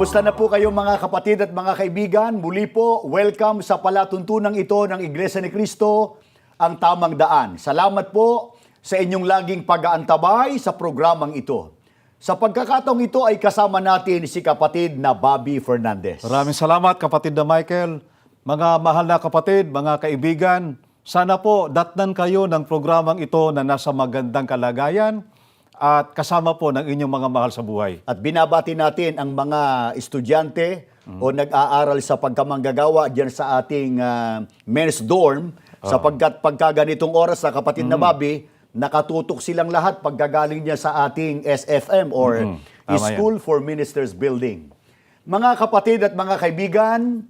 Kumusta na po kayo mga kapatid at mga kaibigan? Muli po, welcome sa palatuntunang ito ng Iglesia ni Cristo, ang tamang daan. Salamat po sa inyong laging pag-aantabay sa programang ito. Sa pagkakataong ito ay kasama natin si kapatid na Bobby Fernandez. Maraming salamat kapatid na Michael. Mga mahal na kapatid, mga kaibigan, sana po datnan kayo ng programang ito na nasa magandang kalagayan at kasama po ng inyong mga mahal sa buhay. At binabati natin ang mga estudyante o nag-aaral sa pagkamanggagawa diyan sa ating men's dorm sapagkat pagkaganitong oras sa kapatid na Bobby, nakatutok silang lahat pagkagaling niya sa ating SFM or School for Ministers Building. Mga kapatid at mga kaibigan,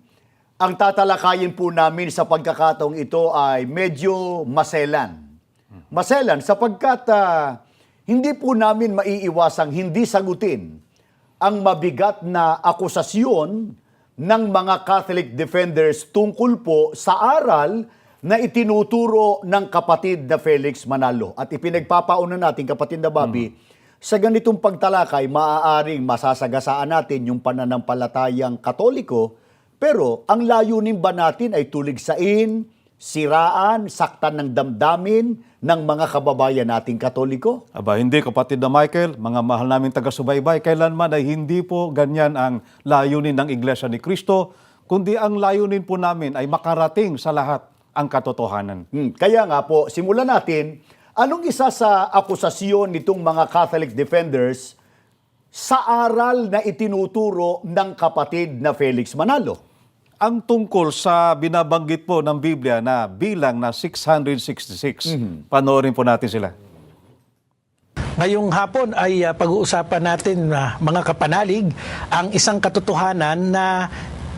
ang tatalakayin po namin sa pagkakataong ito ay medyo maselan. Maselan sapagkat hindi po namin maiiwasang hindi sagutin ang mabigat na akusasyon ng mga Catholic defenders tungkol po sa aral na itinuturo ng kapatid na Felix Manalo. At ipinagpapauna natin, kapatid na Bobby, sa ganitong pagtalakay, maaaring masasagasaan natin yung pananampalatayang Katoliko, pero ang layunin ba natin ay tuligsain, siraan, saktan ng damdamin ng mga kababayan nating Katoliko? Aba, hindi kapatid na Michael, mga mahal naming taga-subaybay, kailanman ay hindi po ganyan ang layunin ng Iglesia ni Cristo, kundi ang layunin po namin ay makarating sa lahat ang katotohanan. Kaya nga po, simulan natin, anong isa sa akusasyon nitong mga Catholic defenders sa aral na itinuturo ng kapatid na Felix Manalo? Ang tungkol sa binabanggit po ng Biblia na bilang na 666. Panoorin po natin sila. Ngayong hapon ay pag-uusapan natin, mga kapanalig, ang isang katotohanan na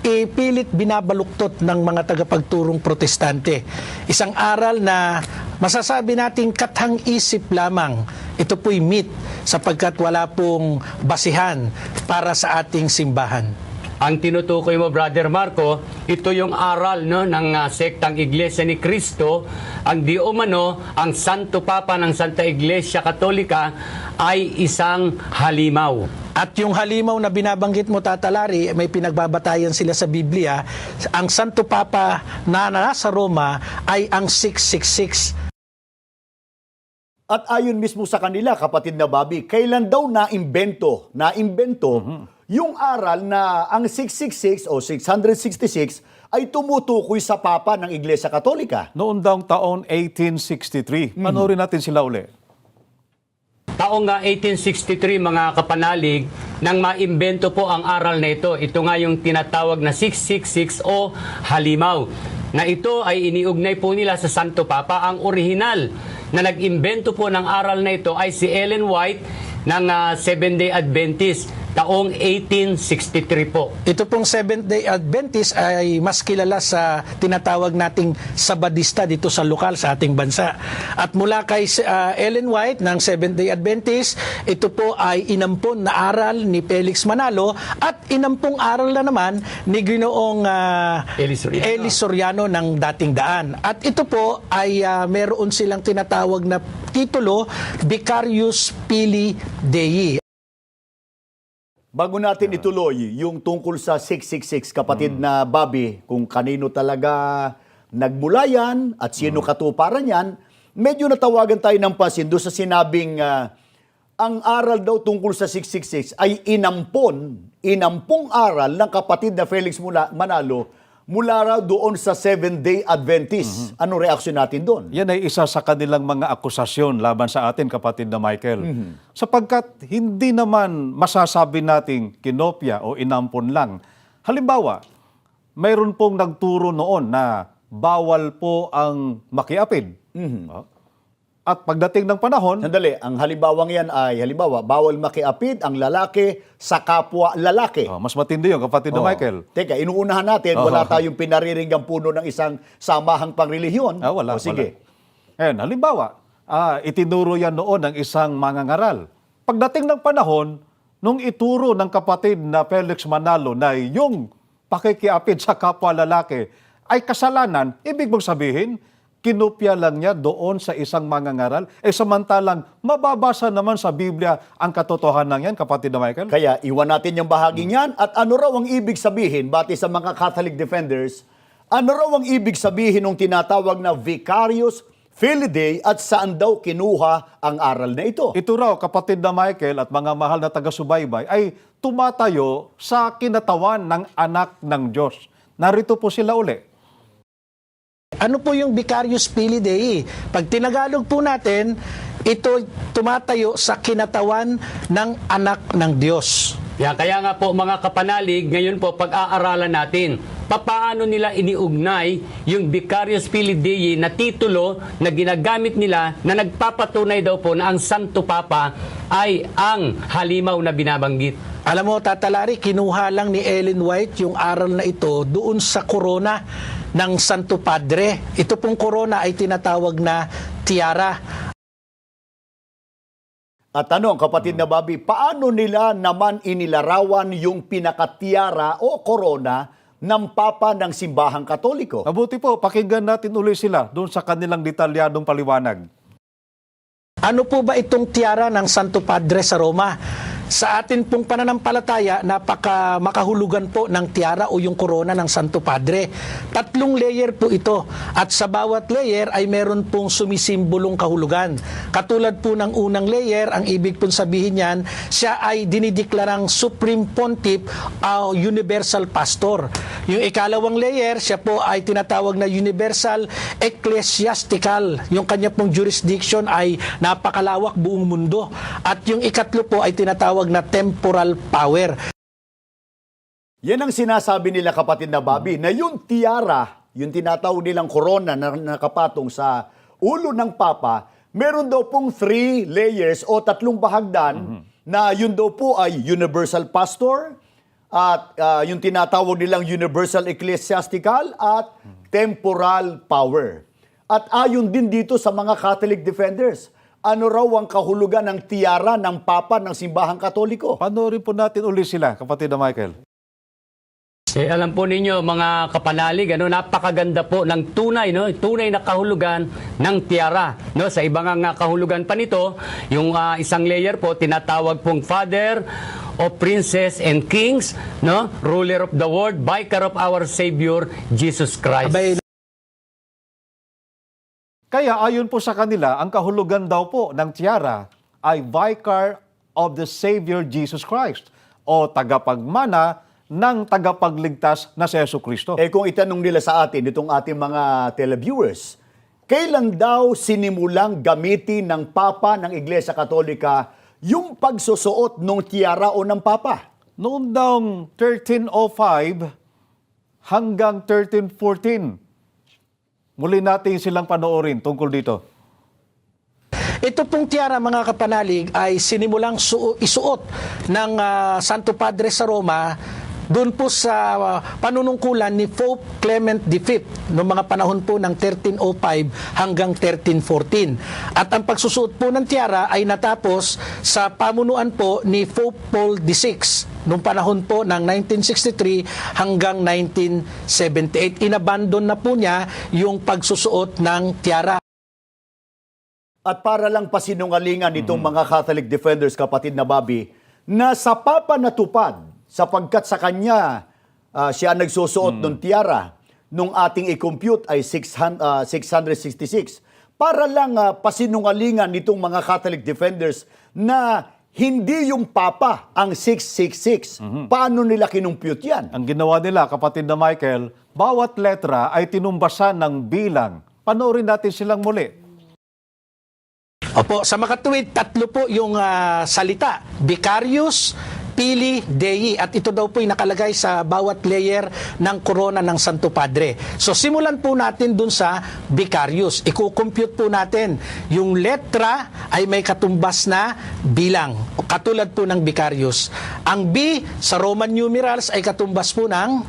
pilit binabaluktot ng mga tagapagturong protestante. Isang aral na masasabi nating kathang-isip lamang. Ito po'y myth sapagkat wala pong basihan para sa ating simbahan. Ang tinutukoy mo, Brother Marco, ito yung aral ng sektang Iglesia ni Cristo. Ang di umano, ang Santo Papa ng Santa Iglesia Katolika ay isang halimaw. At yung halimaw na binabanggit mo, Tata Larry, may pinagbabatayan sila sa Biblia. Ang Santo Papa na nasa Roma ay ang 666. At ayon mismo sa kanila, kapatid na Bobby, kailan daw naimbento yung aral na ang 666 o 666 ay tumutukoy sa Papa ng Iglesia Katolika? Noon daw taon 1863. Panoorin natin sila uli. Taong 1863, mga kapanalig, nang maimbento po ang aral na ito. Ito nga yung tinatawag na 666 o halimaw. Na ito ay iniugnay po nila sa Santo Papa. Ang orihinal na nag-imbento po ng aral na ito ay si Ellen White ng Seventh-day Adventist. Taong 1863 po. Ito pong Seventh-day Adventist ay mas kilala sa tinatawag nating Sabadista dito sa lokal sa ating bansa. At mula kay Ellen White ng Seventh-day Adventist, ito po ay inampon na aral ni Felix Manalo at inampong aral na naman ni Ginoong Eli Soriano ng dating daan. At ito po ay meron silang tinatawag na titulo, Vicarius Filii Dei. Bago natin ituloy yung tungkol sa 666, kapatid na Bobby, kung kanino talaga nagmula yan at sino katuparan yan, medyo natawagan tayo ng pansin doon sa sinabing ang aral daw tungkol sa 666 ay inampong aral ng kapatid na Felix Manalo mula raw doon sa Seventh-day Adventist. Ano reaksyon natin doon? Yan ay isa sa kanilang mga akusasyon laban sa atin, kapatid na Michael. Sapagkat hindi naman masasabi nating kinopya o inampon lang. Halimbawa, mayroon pong nagturo noon na bawal po ang makiapid. At pagdating ng panahon... Sandali, ang halimbawang yan ay, bawal makiapid ang lalaki sa kapwa lalaki. mas matindi yun, kapatid na Michael. Teka, inuunahan natin, wala tayong pinariringgang puno ng isang samahang pangrelihiyon. Wala. Sige. Wala. Halimbawa, itinuro yan noon ng isang mangangaral. Pagdating ng panahon, nung ituro ng kapatid na Felix Manalo na yung pakikiapid sa kapwa lalaki ay kasalanan, ibig mong sabihin, kinopya lang niya doon sa isang mangangaral. Samantalang mababasa naman sa Biblia ang katotohanan yan, kapatid na Michael. Kaya iwan natin yung bahaging yan. At ano raw ang ibig sabihin, bati sa mga Catholic defenders, ano raw ang ibig sabihin ng tinatawag na Vicarius Filidae at saan daw kinuha ang aral na ito? Ito raw, kapatid na Michael at mga mahal na taga-subaybay, ay tumatayo sa kinatawan ng anak ng Diyos. Narito po sila uli. Ano po yung Vicarius Filidae? Pag tinagalog po natin, ito tumatayo sa kinatawan ng anak ng Diyos. Kaya nga po mga kapanalig, ngayon po pag-aaralan natin, papaano nila iniugnay yung Vicarius Filidae na titulo na ginagamit nila na nagpapatunay daw po na ang Santo Papa ay ang halimaw na binabanggit. Alam mo, Tata Larry, kinuha lang ni Ellen White yung aral na ito doon sa korona ng Santo Padre. Ito pong korona ay tinatawag na tiara. At tanong, kapatid na Bobby, paano nila naman inilarawan yung pinakatiara o korona ng Papa ng Simbahang Katoliko? Mabuti po, pakinggan natin uli sila doon sa kanilang detalyadong paliwanag. Ano po ba itong tiara ng Santo Padre sa Roma? Sa atin pong pananampalataya, makahulugan po ng tiara o yung korona ng Santo Padre. 3 layer po ito. At sa bawat layer ay meron pong sumisimbolong kahulugan. Katulad po ng unang layer, ang ibig pong sabihin niyan, siya ay dinideklarang Supreme Pontiff o Universal Pastor. Yung ikalawang layer, siya po ay tinatawag na Universal Ecclesiastical. Yung kanya pong jurisdiction ay napakalawak, buong mundo. At yung ikatlo po ay tinatawag na temporal power. Yan ang sinasabi nila, kapatid na Bobby, na yung tiara, yung tinatawag nilang korona na nakapatong sa ulo ng Papa, meron daw pong 3 layers o 3 bahagdan na yun daw po ay Universal Pastor at yung tinatawag nilang Universal Ecclesiastical at Temporal Power. At ayon din dito sa mga Catholic defenders, ano raw ang kahulugan ng tiara ng Papa ng Simbahang Katoliko? Panoorin po natin uli sila, kapatid na Michael. Alam po ninyo mga kapanalig, napakaganda po ng tunay na kahulugan ng tiara. Sa ibang nga kahulugan pa nito, yung isang layer po tinatawag pong Father of Princes and Kings, Ruler of the World, Vicar of our Savior Jesus Christ. Kaya ayon po sa kanila, ang kahulugan daw po ng tiara ay Vicar of the Savior Jesus Christ o tagapagmana ng tagapagligtas na si Jesucristo. Kung itanong nila sa atin, itong ating mga televiewers, kailan daw sinimulang gamitin ng Papa ng Iglesia Katolika yung pagsusuot ng tiara o ng Papa? Noong daw 1305 hanggang 1314. Muli natin silang panoorin tungkol dito. Ito pong tiara, mga kapanalig, ay sinimulang isuot ng Santo Padre sa Roma doon po sa panunungkulan ni Pope Clement V noong mga panahon po ng 1305 hanggang 1314. At ang pagsusuot po ng tiara ay natapos sa pamunuan po ni Pope Paul VI noong panahon po ng 1963 hanggang 1978. Inabandon na po niya yung pagsusuot ng tiara. At para lang pasinungalingan itong mga Catholic defenders, kapatid na Bobby, na sa Papa natupad sapagkat sa kanya siya nagsusuot ng tiara nung ating i-compute ay 666. Para lang pasinungalingan nitong mga Catholic defenders na hindi yung Papa ang 666. Paano nila kinumpute yan? Ang ginawa nila, kapatid na Michael, bawat letra ay tinumbasan ng bilang. Panoorin natin silang muli. Opo, sa makatuwid, 3 po yung salita. Vicarius Filidae. At ito daw po yung nakalagay sa bawat layer ng korona ng Santo Padre. So simulan po natin dun sa Vicarius. Iko-compute po natin. Yung letra ay may katumbas na bilang. Katulad po ng Vicarius. Ang B sa Roman numerals ay katumbas po ng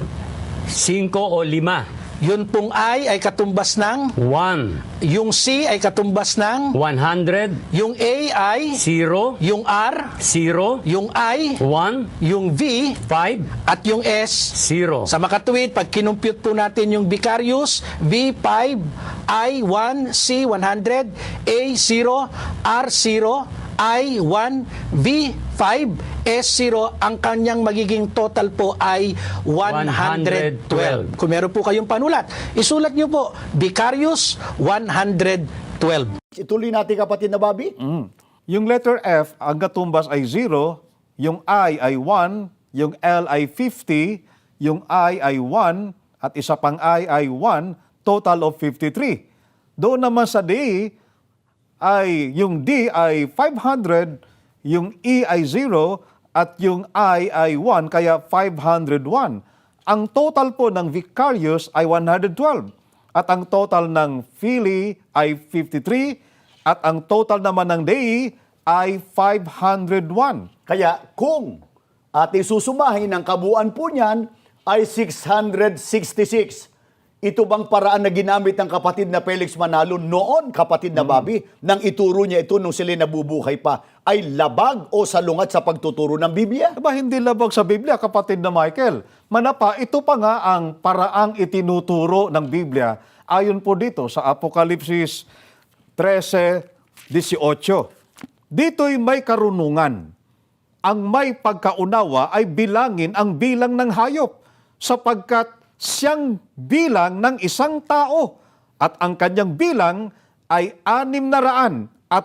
5 o 5. Yun pong I ay katumbas ng, 1, yung C ay katumbas ng, 100, yung A ay, 0, yung R, 0, yung I, 1, yung V, 5, at yung S. 0. Sa makatuwid, pag kinumpute po natin yung Vicarious, V5, I1, C100, A0, R0, I1, V5, S0, ang kanyang magiging total po ay 112. Kung meron po kayong panulat, isulat nyo po, Vicarious 112. Ituloy natin kapatid na Bobby. Yung letter F, ang katumbas ay 0, yung I ay 1, yung L ay 50, yung I ay 1, at isa pang I ay 1, total of 53. Doon naman sa D, ay yung D ay 500, yung E ay 0, at yung I ay 1, kaya 501. Ang total po ng Vicarious ay 112. At ang total ng Philly ay 53. At ang total naman ng DE ay 501. Kaya kung ating susumahin ang kabuuan po niyan ay 666. Ito bang paraan na ginamit ng kapatid na Felix Manalo noon, kapatid na Bobby, nang ituro niya ito nung sila nabubuhay pa, ay labag o salungat sa pagtuturo ng Biblia? Aba, hindi labag sa Biblia, kapatid na Michael. Manapa, ito pa nga ang paraang itinuturo ng Biblia ayon po dito sa Apokalipsis 13:18. Dito'y may karunungan. Ang may pagkaunawa ay bilangin ang bilang ng hayop, sapagkat siyang bilang ng isang tao at ang kanyang bilang ay 666.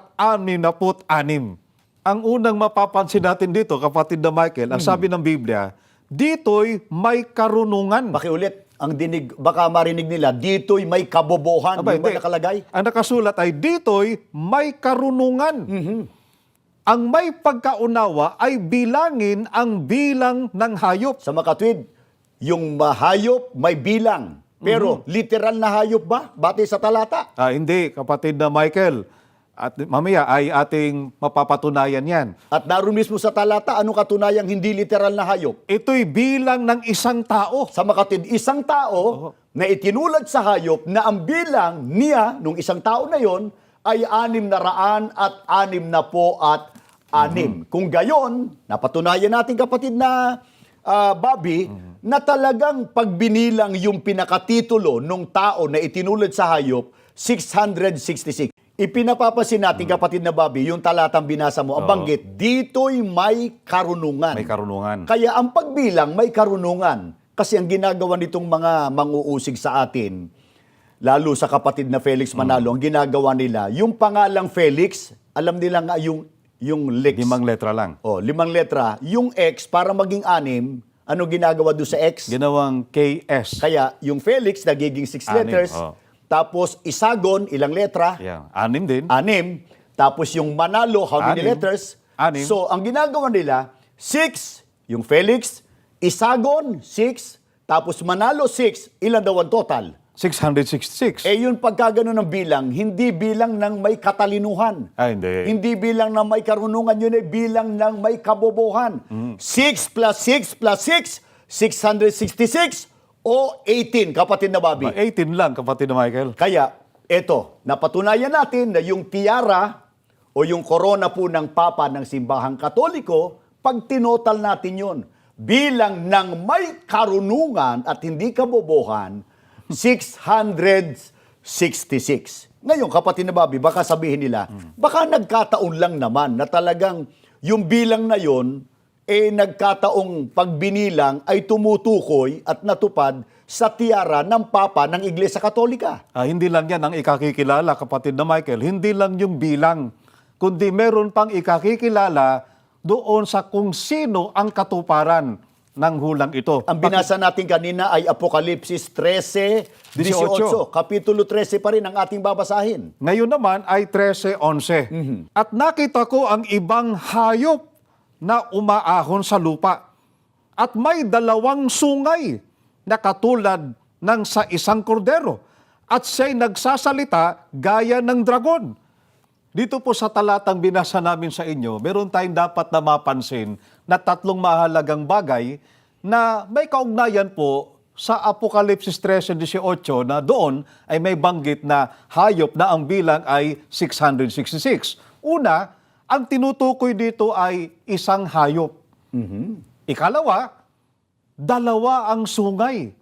Ang unang mapapansin natin dito, kapatid na Michael, ang sabi ng Biblia, dito'y may karunungan. Pakiulit, ang dinig, baka marinig nila, dito'y may kabobohan. Aba, Yung ba hindi. nakalagay? Ang nakasulat ay dito'y may karunungan. Ang may pagkaunawa ay bilangin ang bilang ng hayop. Sa makatwid, yung mahayop may bilang. Pero literal na hayop ba? Batay sa talata. Hindi, kapatid na Michael. At mamaya ay ating mapapatunayan yan. At naroon mismo sa talata, ano katunayang hindi literal na hayop? Ito'y bilang ng isang tao. Sa makatwid, isang tao na itinulad sa hayop na ang bilang niya, nung isang tao na yon, ay 666. Kung gayon, napatunayan natin kapatid na Bobby, na talagang pagbinilang yung pinakatitulo nung tao na itinulad sa hayop, 666. Ipinapapasin natin kapatid na Bobby, yung talatang binasa mo, ang banggit, dito'y may karunungan. May karunungan. Kaya ang pagbilang may karunungan. Kasi ang ginagawa nitong mga manguusig sa atin, lalo sa kapatid na Felix Manalo, ang ginagawa nila, yung pangalang Felix, alam nila nga yung Lex. 5 letra lang. 5 letra. Yung X, para maging 6, ano ginagawa doon sa X? Ginawang KS. Kaya yung Felix, nagiging 6 6 letters. Tapos Isagon, ilang letra? Yeah. 6 din. 6. Tapos yung Manalo, how many 6. letters? 6. So, ang ginagawa nila, 6, yung Felix, Isagon, 6, tapos Manalo, 6. Ilan daw ang total? 666. Eh, yun pagkagano ng bilang, hindi bilang ng may katalinuhan. Hindi. Hindi bilang ng may karunungan, yun ay bilang ng may kabobohan. 6 plus 6 plus 6, 666 o 18, kapatid na Bobby. 18 lang, kapatid na Michael. Kaya, eto, napatunayan natin na yung tiara o yung korona po ng Papa ng Simbahang Katoliko, pag tinotal natin yun, bilang ng may karunungan at hindi kabobohan, 666. Ngayon, kapatid na Bobby, baka sabihin nila, baka nagkataon lang naman na talagang yung bilang na yon nagkataong pagbinilang ay tumutukoy at natupad sa tiara ng Papa ng Iglesia Katolika. Hindi lang yan ang ikakikilala, kapatid na Michael. Hindi lang yung bilang, kundi meron pang ikakikilala doon sa kung sino ang katuparan ng hulang ito. Ang binasa natin kanina ay Apokalipsis 13:18. Kapitulo 13 pa rin ang ating babasahin. Ngayon naman ay 13:11. At nakita ko ang ibang hayop na umaahon sa lupa. At may 2 sungay na katulad ng sa isang kordero. At siya'y nagsasalita gaya ng dragon. Dito po sa talatang binasa namin sa inyo, meron tayong dapat na mapansin na 3 mahalagang bagay na may kaugnayan po sa Apokalipsis 13:18 na doon ay may banggit na hayop na ang bilang ay 666. Una, ang tinutukoy dito ay isang hayop. Ikalawa, dalawa ang sungay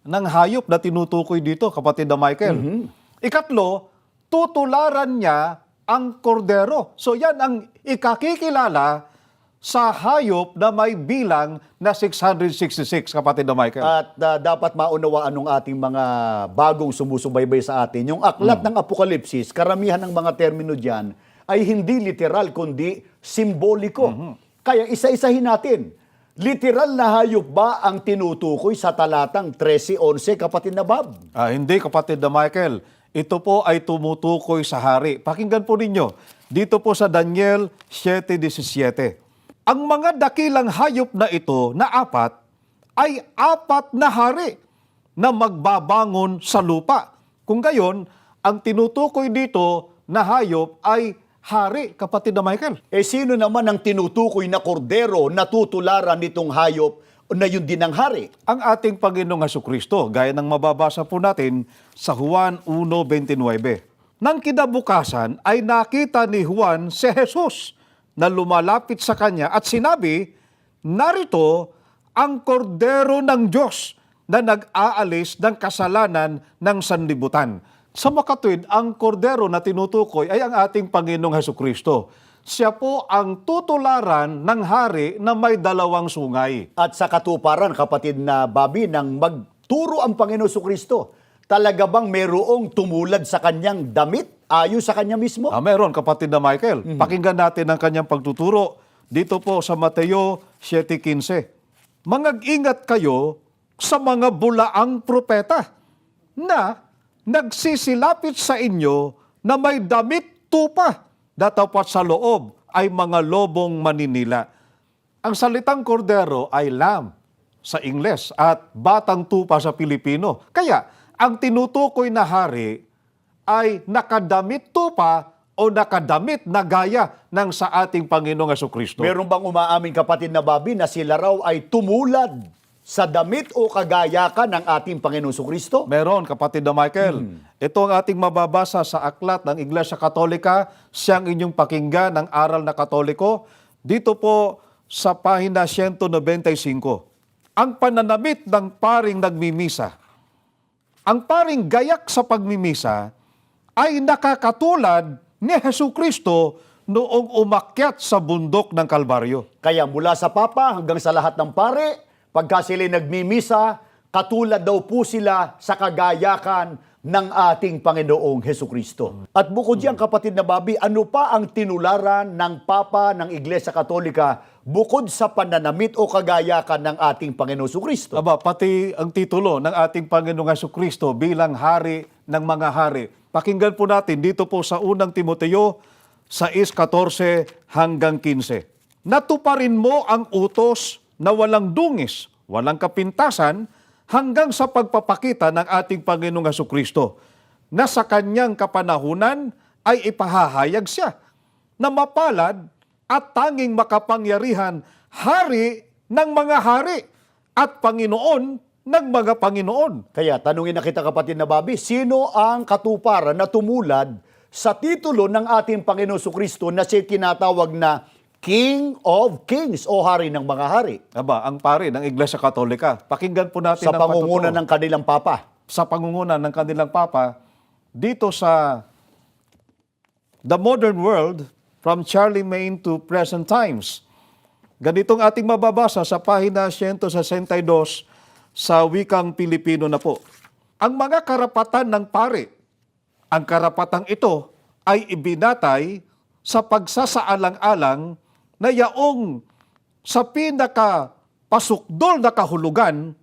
ng hayop na tinutukoy dito, kapatid na Michael. Ikatlo, tutularan niya ang kordero. So yan ang ikakikilala sa hayop na may bilang na 666, kapatid na Michael. At dapat maunawaan ng ating mga bagong sumusubaybay sa atin. Yung aklat ng Apokalipsis, karamihan ng mga termino dyan ay hindi literal kundi simboliko. Kaya isa-isahin natin. Literal na hayop ba ang tinutukoy sa talatang 13:11, kapatid na Bob? Hindi, kapatid na Michael. Ito po ay tumutukoy sa hari. Pakinggan po ninyo. Dito po sa Daniel 7:17. Ang mga dakilang hayop na ito na apat ay apat na hari na magbabangon sa lupa. Kung gayon, ang tinutukoy dito na hayop ay hari, kapatid na Michael. Sino naman ang tinutukoy na kordero na tutularan nitong hayop na yun din ang hari? Ang ating Panginoong Hesukristo, gaya ng mababasa po natin sa Juan 1:29. Nang kinabukasan ay nakita ni Juan si Jesus na lumalapit sa kanya at sinabi, narito ang kordero ng Diyos na nag-aalis ng kasalanan ng sanlibutan. Sa makatuwid, ang kordero na tinutukoy ay ang ating Panginoong Hesukristo. Siya po ang tutularan ng hari na may dalawang sungay. At sa katuparan, kapatid na Bobby, nang magturo ang Panginoon Kristo, talaga bang mayroong tumulad sa kanyang damit ayon sa kanya mismo? Meron, kapatid na Michael. Pakinggan natin ang kanyang pagtuturo dito po sa Mateo 7:15. Mangag-ingat kayo sa mga bulaang propeta na nagsisilapit sa inyo na may damit tupa, datapat sa loob ay mga lobong maninila. Ang salitang kordero ay lamb sa Ingles at batang tupa sa Pilipino. Kaya, ang tinutukoy na hari ay nakadamit tupa o nakadamit na gaya ng sa ating Panginoong Hesukristo. Meron bang umaamin, kapatid na Bobby, na sila raw ay tumulad sa damit o kagayakan ng ating Panginoong Kristo? Meron, kapatid na Michael. Ito ang ating mababasa sa aklat ng Iglesia Katolika, siyang inyong pakinggan ng aral na Katoliko. Dito po sa pahina 195. Ang pananamit ng paring nagmimisa. Ang paring gayak sa pagmimisa ay nakakatulad ni Hesukristo noong umakyat sa bundok ng Kalbaryo. Kaya mula sa Papa hanggang sa lahat ng pare, pagka sila nagmimisa, katulad daw po sila sa kagayakan ng ating Panginoong Hesukristo. At bukod diyan, kapatid na Bobby, ano pa ang tinularan ng Papa ng Iglesia Katolika bukod sa pananamit o kagayakan ng ating Panginoong Hesukristo? Aba, pati ang titulo ng ating Panginoong Hesukristo bilang hari ng mga hari. Pakinggan po natin dito po sa unang Timoteo 6:14 hanggang 15. Natuparin mo ang utos na walang dungis, walang kapintasan, hanggang sa pagpapakita ng ating Panginoong Hesukristo, na sa kanyang kapanahunan ay ipahahayag siya, na mapalad at tanging makapangyarihan, hari ng mga hari, at Panginoon ng mga Panginoon. Kaya tanungin na kita, kapatid na Bobby, sino ang katuparan na tumulad sa titulo ng ating Panginoong Kristo na siya tinatawag na King of Kings o Hari ng mga Hari? Aba, ang pari ng Iglesia Katolika. Pakinggan po natin Sa ang pangunguna patutuo. ng kanilang Papa. Sa pangunguna ng kanilang Papa, dito sa The Modern World, from Charlie Main to Present Times. Ganitong ating mababasa sa pahina 162 sa wikang Pilipino na po. Ang mga karapatan ng pari, ang karapatang ito ay ibinatay sa pagsasaalang-alang na yaong sa pinaka-pasukdol na kahulugan,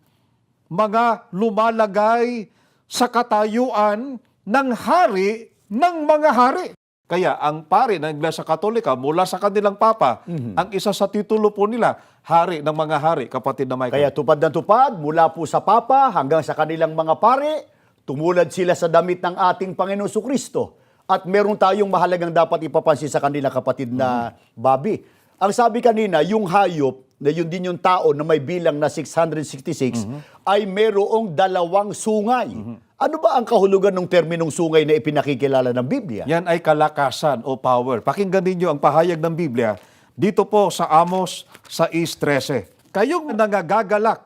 mga lumalagay sa katayuan ng hari ng mga hari. Kaya ang pari ng Iglesia Katolika mula sa kanilang Papa, ang isa sa titulo po nila, hari ng mga hari, kapatid na Michael. Kaya tupad na tupad, mula po sa Papa hanggang sa kanilang mga pare, tumulad sila sa damit ng ating Panginoong Kristo. At meron tayong mahalagang dapat ipapansin sa kanila, kapatid na Bobby. Ang sabi kanina, yung hayop, na yun din yung tao na may bilang na 666, ay merong dalawang sungay. Ano ba ang kahulugan ng terminong sungay na ipinakikilala ng Biblia? Yan ay kalakasan o power. Pakinggan ninyo ang pahayag ng Biblia dito po sa Amos 6:13. Kayong nangagagalak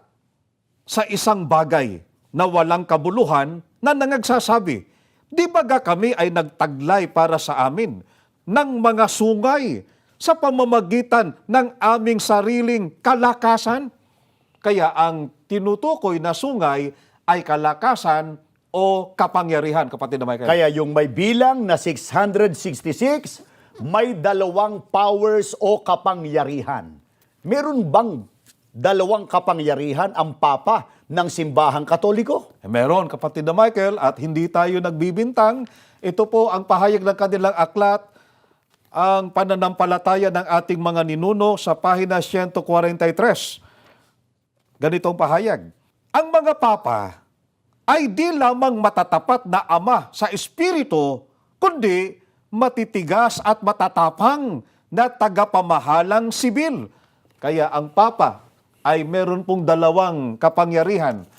sa isang bagay na walang kabuluhan na nangagsasabi, di ba kami ay nagtaglay para sa amin ng mga sungay sa pamamagitan ng aming sariling kalakasan? Kaya ang tinutukoy na sungay ay kalakasan o kapangyarihan, kapatid na Michael. Kaya yung may bilang na 666, may dalawang powers o kapangyarihan. Meron bang dalawang kapangyarihan ang Papa ng Simbahang Katoliko? Meron, kapatid na Michael, at hindi tayo nagbibintang. Ito po ang pahayag ng kanilang aklat, ang pananampalataya ng ating mga ninuno sa pahina 143. Ganitong pahayag. Ang mga papa ay di lamang matatapat na ama sa espiritu, kundi matitigas at matatapang na tagapamahalang sibil. Kaya ang papa ay meron pong dalawang kapangyarihan.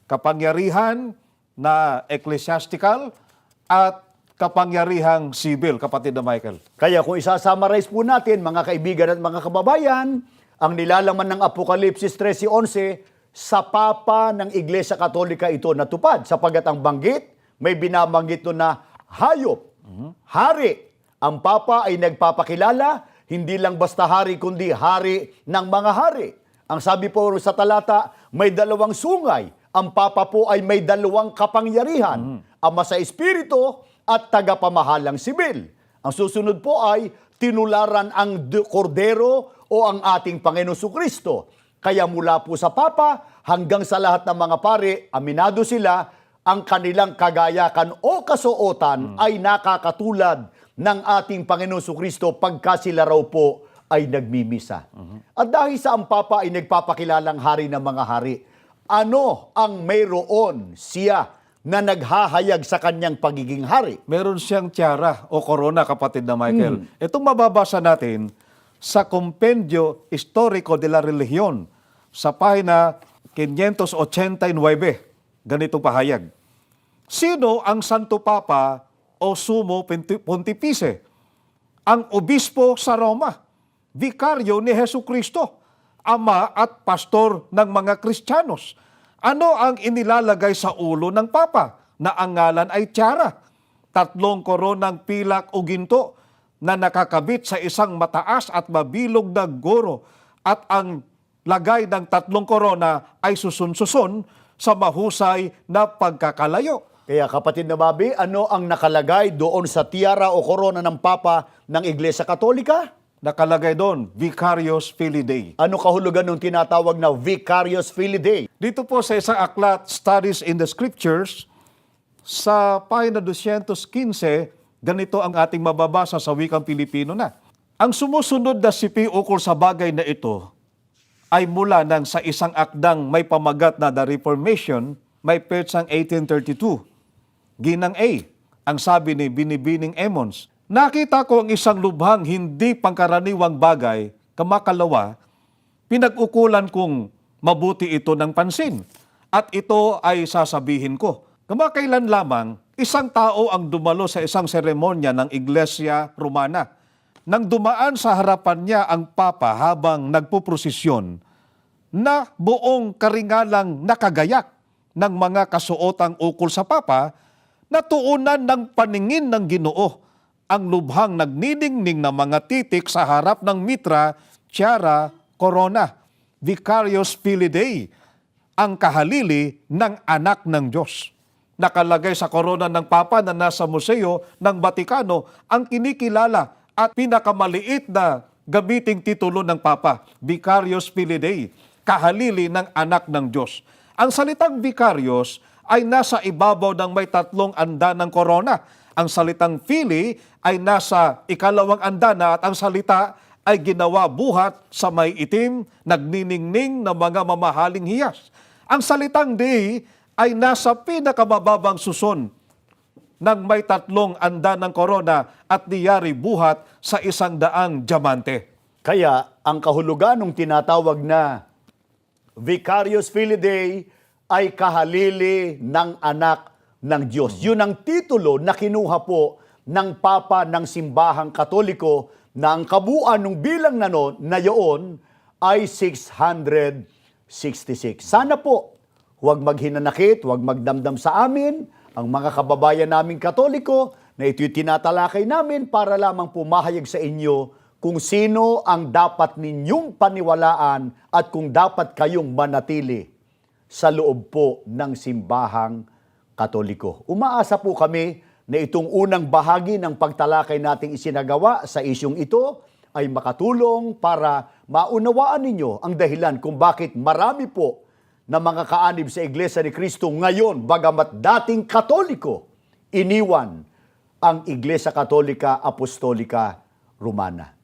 Kapangyarihan na ecclesiastical at kapangyarihang sibil, kapatid na Michael. Kaya kung isasummarize po natin, mga kaibigan at mga kababayan, ang nilalaman ng Apokalipsis 13:11, sa Papa ng Iglesia Katolika ito natupad, sapagat ang banggit, may binabanggit doon na hayop, hari. Ang Papa ay nagpapakilala, hindi lang basta hari, kundi hari ng mga hari. Ang sabi po sa talata, may dalawang sungay. Ang Papa po ay may dalawang kapangyarihan. Ama sa Espiritu at tagapamahalang sibil. Ang susunod po ay tinularan ang kordero o ang ating Panginoon Kristo. Kaya mula po sa Papa hanggang sa lahat ng mga pari, aminado sila, ang kanilang kagayakan o kasuotan ay nakakatulad ng ating Panginoon Kristo pagka sila raw po ay nagmimisa. At dahil sa ang Papa ay nagpapakilalang hari ng mga hari, ano ang mayroon siya na naghahayag sa kanyang pagiging hari? Meron siyang tiara o korona, kapatid na Michael. Itong mababasa natin sa Compendio Histórico de la Religión sa pahina 589. Ganitong pahayag. Sino ang Santo Papa o Sumo Pontifice? Ang obispo sa Roma, vikaryo ni Hesukristo, ama at pastor ng mga Kristiyanos. Ano ang inilalagay sa ulo ng Papa na ang ngalan ay tiara? 3 koronang pilak o ginto na nakakabit sa isang mataas at mabilog na guro, at ang lagay ng 3 korona ay susun-susun sa mahusay na pagkakalayo. Kaya kapatid na Bobby, ano ang nakalagay doon sa tiara o korona ng Papa ng Iglesia Katolika? Nakalagay doon, Vicarius Filii Dei. Ano kahulugan ng tinatawag na Vicarius Filii Dei? Dito po sa isang aklat, Studies in the Scriptures, sa pahina 215, ganito ang ating mababasa sa wikang Pilipino na. Ang sumusunod na sipi ukol sa bagay na ito ay mula nang sa isang akdang may pamagat na The Reformation, may petsang 1832. Ginang A, ang sabi ni Binibining Emmons, nakita ko ang isang lubhang hindi pangkaraniwang bagay, kamakalawa, pinag-ukulan kong mabuti ito ng pansin, at ito ay sasabihin ko. Kamakailan lamang, isang tao ang dumalo sa isang seremonya ng Iglesia Romana. Nang dumaan sa harapan niya ang Papa habang nagpuprosesyon, na buong karingalang nakagayak ng mga kasuotang ukol sa Papa, natuunan ng paningin ng Ginoo ang lubhang nagniningning na mga titik sa harap ng mitra, tiara, korona, Vicarius Filii Dei, ang kahalili ng anak ng Diyos. Nakalagay sa korona ng Papa na nasa museo ng Batikano ang kinikilala at pinakamaliit na gamiting titulo ng Papa, Vicarius Filii Dei, kahalili ng anak ng Diyos. Ang salitang Vicarius ay nasa ibabaw ng may 3 andanang korona. Ang salitang Filii ay nasa 2 andana at ang salita ay ginawa buhat sa may itim, nagniningning na mga mamahaling hiyas. Ang salitang Dei ay nasa pinakamababang suson ng may 3 andanang korona at niyari buhat sa 100 diamante. Kaya ang kahulugan ng tinatawag na Vicarious Filii Dei ay kahalili ng anak ng Diyos. Yun ang titulo na kinuha po ng Papa ng Simbahang Katoliko na ang kabuuan ng bilang na yun ay 666. Sana po, huwag maghinanakit, huwag magdamdam sa amin, ang mga kababayan naming Katoliko, na ito'y tinatalakay namin para lamang pumahayag sa inyo kung sino ang dapat ninyong paniwalaan at kung dapat kayong manatili sa loob po ng Simbahang Katoliko. Umaasa po kami na itong unang bahagi ng pagtalakay nating isinagawa sa isyong ito ay makatulong para maunawaan ninyo ang dahilan kung bakit marami po na mga kaanib sa Iglesia ni Cristo ngayon, bagamat dating Katoliko, iniwan ang Iglesia Katolika Apostolika Romana.